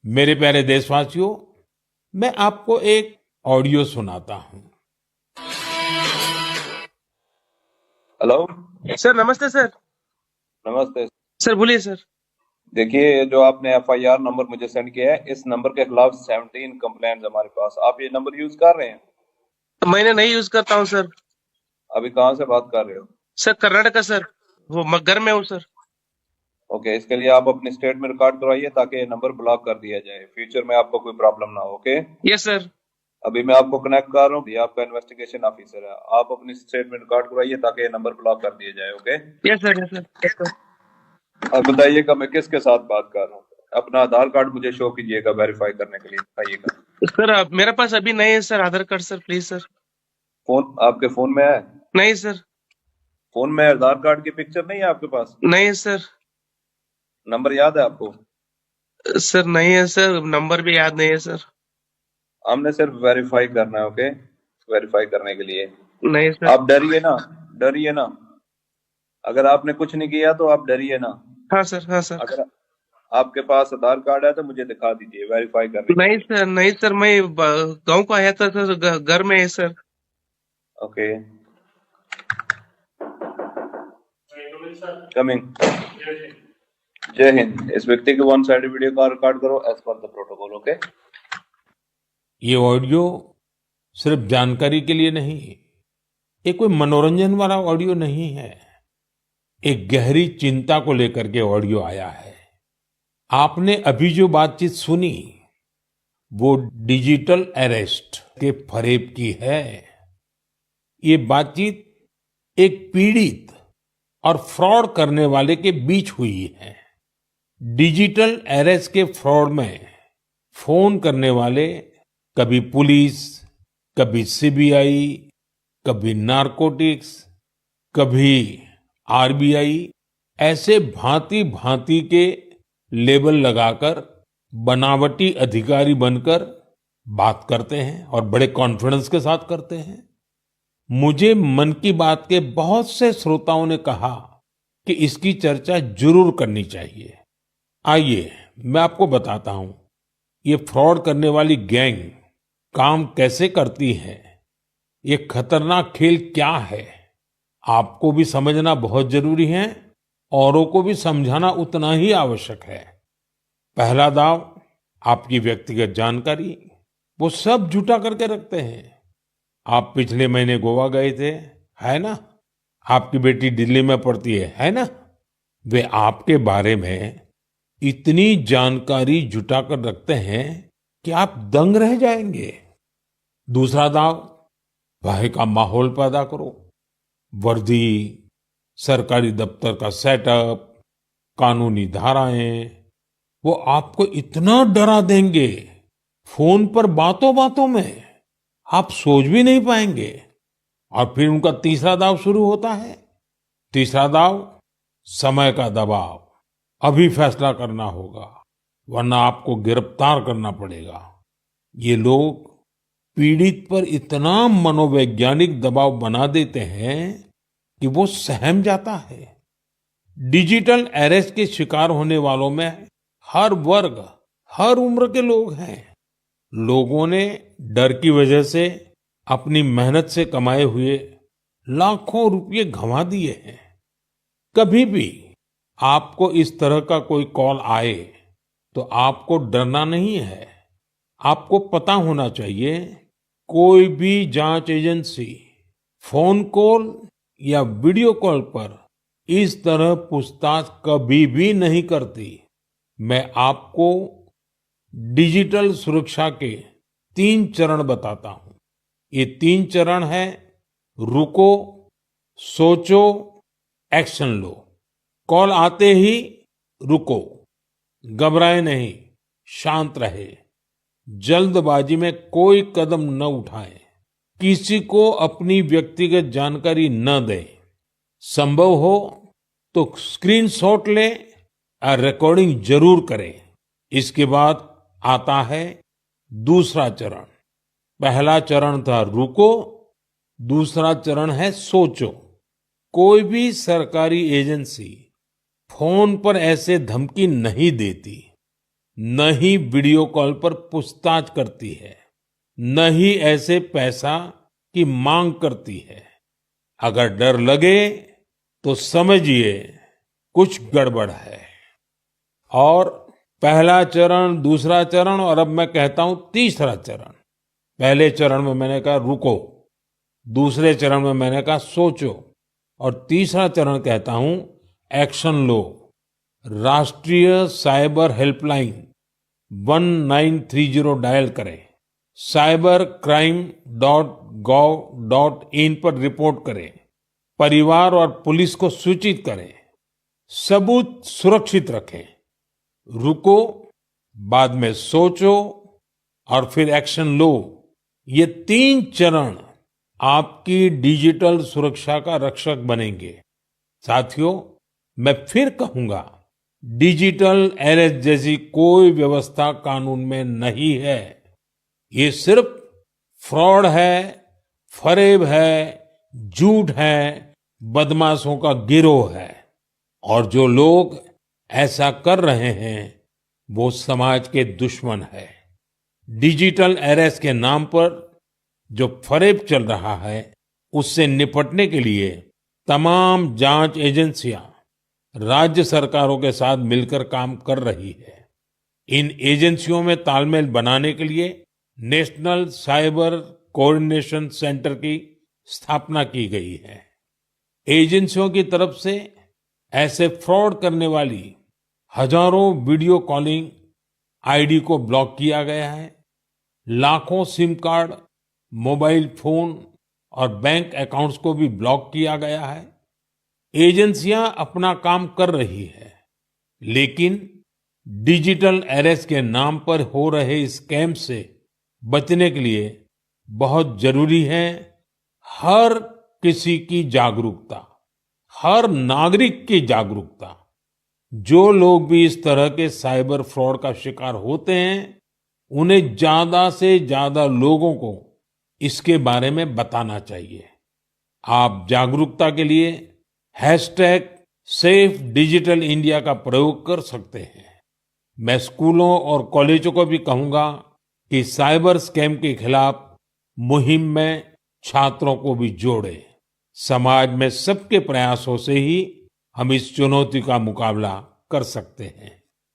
मेरे प्यारे देशवासियों, मैं आपको एक ऑडियो सुनाता हूं। हेलो। सर नमस्ते सर। नमस्ते। सर बोलिए सर। देखिए, ये जो आपने एफआईआर नंबर मुझे सेंड किया है, इस नंबर के खिलाफ 17 कंप्लेंट्स हमारे पास। आप ये नंबर यूज कर रहे हैं? मैंने नहीं यूज करता हूँ सर। अभी कहाँ से बात कर रहे हो? Sir Karnataka sir. वो घर में हूँ सर। ओके, इसके लिए आप अपनी स्टेट में रिकॉर्ड करवाइए ताकि ये नंबर ब्लॉक कर दिया जाए, फ्यूचर में आपको कोई प्रॉब्लम ना हो। Okay, yes sir. अभी मैं आपको कनेक्ट कर रहा हूँ, ये आपका इन्वेस्टिगेशन ऑफिसर है। आप अपनी स्टेट में रिकॉर्ड करवाइए ताकि ये नंबर ब्लॉक कर दिया जाए। Okay, yes sir yes sir yes sir. अब बताइएगा मैं किसके साथ बात कर रहा हूँ। अपना आधार कार्ड मुझे शो कीजिएगा वेरीफाई करने के लिए, बताइएगा। सर मेरे पास अभी नहीं है sir Aadhaar card sir, please sir. Phone आपके फोन में है? नहीं सर। फोन में आधार कार्ड की पिक्चर नहीं है आपके पास? नहीं है सर। नंबर याद है आपको? सर नहीं है सर, नंबर भी याद नहीं है सर। हमने सिर्फ वेरीफाई करना है। ओके, वेरीफाई करने के लिए नहीं सर। आप डरिए ना, डरिए ना। अगर आपने कुछ नहीं किया तो आप डरिए ना। हाँ सर हाँ सर। अगर आपके पास आधार कार्ड है तो मुझे दिखा दीजिए वेरीफाई करने के नहीं लिए। सर नहीं सर, मैं गांव को आया था सर, घर में है सर। Okay, coming. जय हिंद। इस व्यक्ति के वन साइड वीडियो का रिकॉर्ड करो as per the protocol. Okay, ये ऑडियो सिर्फ जानकारी के लिए नहीं, ये कोई मनोरंजन वाला ऑडियो नहीं है। एक गहरी चिंता को लेकर के ऑडियो आया है। आपने अभी जो बातचीत सुनी, वो डिजिटल अरेस्ट के फरेब की है। ये बातचीत एक पीड़ित और फ्रॉड करने वाले के बीच हुई है। डिजिटल अरेस्ट के फ्रॉड में फोन करने वाले कभी पुलिस, कभी सीबीआई, कभी नारकोटिक्स, कभी आरबीआई, ऐसे भांति भांति के लेबल लगाकर बनावटी अधिकारी बनकर बात करते हैं और बड़े कॉन्फिडेंस के साथ करते हैं। मुझे मन की बात के बहुत से श्रोताओं ने कहा कि इसकी चर्चा जरूर करनी चाहिए। आइए मैं आपको बताता हूं ये फ्रॉड करने वाली गैंग काम कैसे करती है, ये खतरनाक खेल क्या है। आपको भी समझना बहुत जरूरी है, औरों को भी समझाना उतना ही आवश्यक है। पहला दाव, आपकी व्यक्तिगत जानकारी, वो सब जुटा करके रखते हैं। आप पिछले महीने गोवा गए थे, है ना? आपकी बेटी दिल्ली में पढ़ती है ना? वे आपके बारे में इतनी जानकारी जुटा कर रखते हैं कि आप दंग रह जाएंगे। दूसरा दाव, भय का माहौल पैदा करो। वर्दी, सरकारी दफ्तर का सेटअप, कानूनी धाराएं, वो आपको इतना डरा देंगे, फोन पर बातों बातों में आप सोच भी नहीं पाएंगे। और फिर उनका तीसरा दाव शुरू होता है। तीसरा दाव, समय का दबाव। अभी फैसला करना होगा, वरना आपको गिरफ्तार करना पड़ेगा। ये लोग पीड़ित पर इतना मनोवैज्ञानिक दबाव बना देते हैं कि वो सहम जाता है। डिजिटल अरेस्ट के शिकार होने वालों में हर वर्ग, हर उम्र के लोग हैं। लोगों ने डर की वजह से अपनी मेहनत से कमाए हुए लाखों रुपए गंवा दिए हैं। कभी भी आपको इस तरह का कोई कॉल आए तो आपको डरना नहीं है। आपको पता होना चाहिए, कोई भी जांच एजेंसी फोन कॉल या वीडियो कॉल पर इस तरह पूछताछ कभी भी नहीं करती। मैं आपको डिजिटल सुरक्षा के 3 चरण बताता हूं। ये 3 चरण है: रुको, सोचो, एक्शन लो। कॉल आते ही रुको, घबराए नहीं, शांत रहे, जल्दबाजी में कोई कदम न उठाएं, किसी को अपनी व्यक्तिगत जानकारी न दें। संभव हो तो स्क्रीनशॉट लें और रिकॉर्डिंग जरूर करें। इसके बाद आता है दूसरा चरण। पहला चरण था रुको, दूसरा चरण है सोचो। कोई भी सरकारी एजेंसी फोन पर ऐसे धमकी नहीं देती। न ही वीडियो कॉल पर पूछताछ करती है, न ही ऐसे पैसा की मांग करती है। अगर डर लगे तो समझिए कुछ गड़बड़ है। और पहला चरण, दूसरा चरण और अब मैं कहता हूं तीसरा चरण। पहले चरण में मैंने कहा रुको, दूसरे चरण में मैंने कहा सोचो, और तीसरा चरण कहता हूं एक्शन लो। राष्ट्रीय साइबर हेल्पलाइन 1930 डायल करें, cybercrime.gov.in पर रिपोर्ट करें, परिवार और पुलिस को सूचित करें, सबूत सुरक्षित रखें। रुको, बाद में सोचो और फिर एक्शन लो। ये 3 चरण आपकी डिजिटल सुरक्षा का रक्षक बनेंगे। साथियों, मैं फिर कहूंगा, डिजिटल अरेस्ट जैसी कोई व्यवस्था कानून में नहीं है। ये सिर्फ फ्रॉड है, फरेब है, झूठ है, बदमाशों का गिरोह है। और जो लोग ऐसा कर रहे हैं वो समाज के दुश्मन है। डिजिटल अरेस्ट के नाम पर जो फरेब चल रहा है उससे निपटने के लिए तमाम जांच एजेंसियां राज्य सरकारों के साथ मिलकर काम कर रही है। इन एजेंसियों में तालमेल बनाने के लिए नेशनल साइबर कोऑर्डिनेशन सेंटर की स्थापना की गई है। एजेंसियों की तरफ से ऐसे फ्रॉड करने वाली हजारों वीडियो कॉलिंग आईडी को ब्लॉक किया गया है। लाखों सिम कार्ड, मोबाइल फोन और बैंक अकाउंट्स को भी ब्लॉक किया गया है। एजेंसियां अपना काम कर रही है, लेकिन डिजिटल अरेस्ट के नाम पर हो रहे स्कैम से बचने के लिए बहुत जरूरी है हर किसी की जागरूकता, हर नागरिक की जागरूकता। जो लोग भी इस तरह के साइबर फ्रॉड का शिकार होते हैं, उन्हें ज्यादा से ज्यादा लोगों को इसके बारे में बताना चाहिए। आप जागरूकता के लिए #सेफ डिजिटल इंडिया का प्रयोग कर सकते हैं। मैं स्कूलों और कॉलेजों को भी कहूंगा कि साइबर स्कैम के खिलाफ मुहिम में छात्रों को भी जोड़े। समाज में सबके प्रयासों से ही हम इस चुनौती का मुकाबला कर सकते हैं।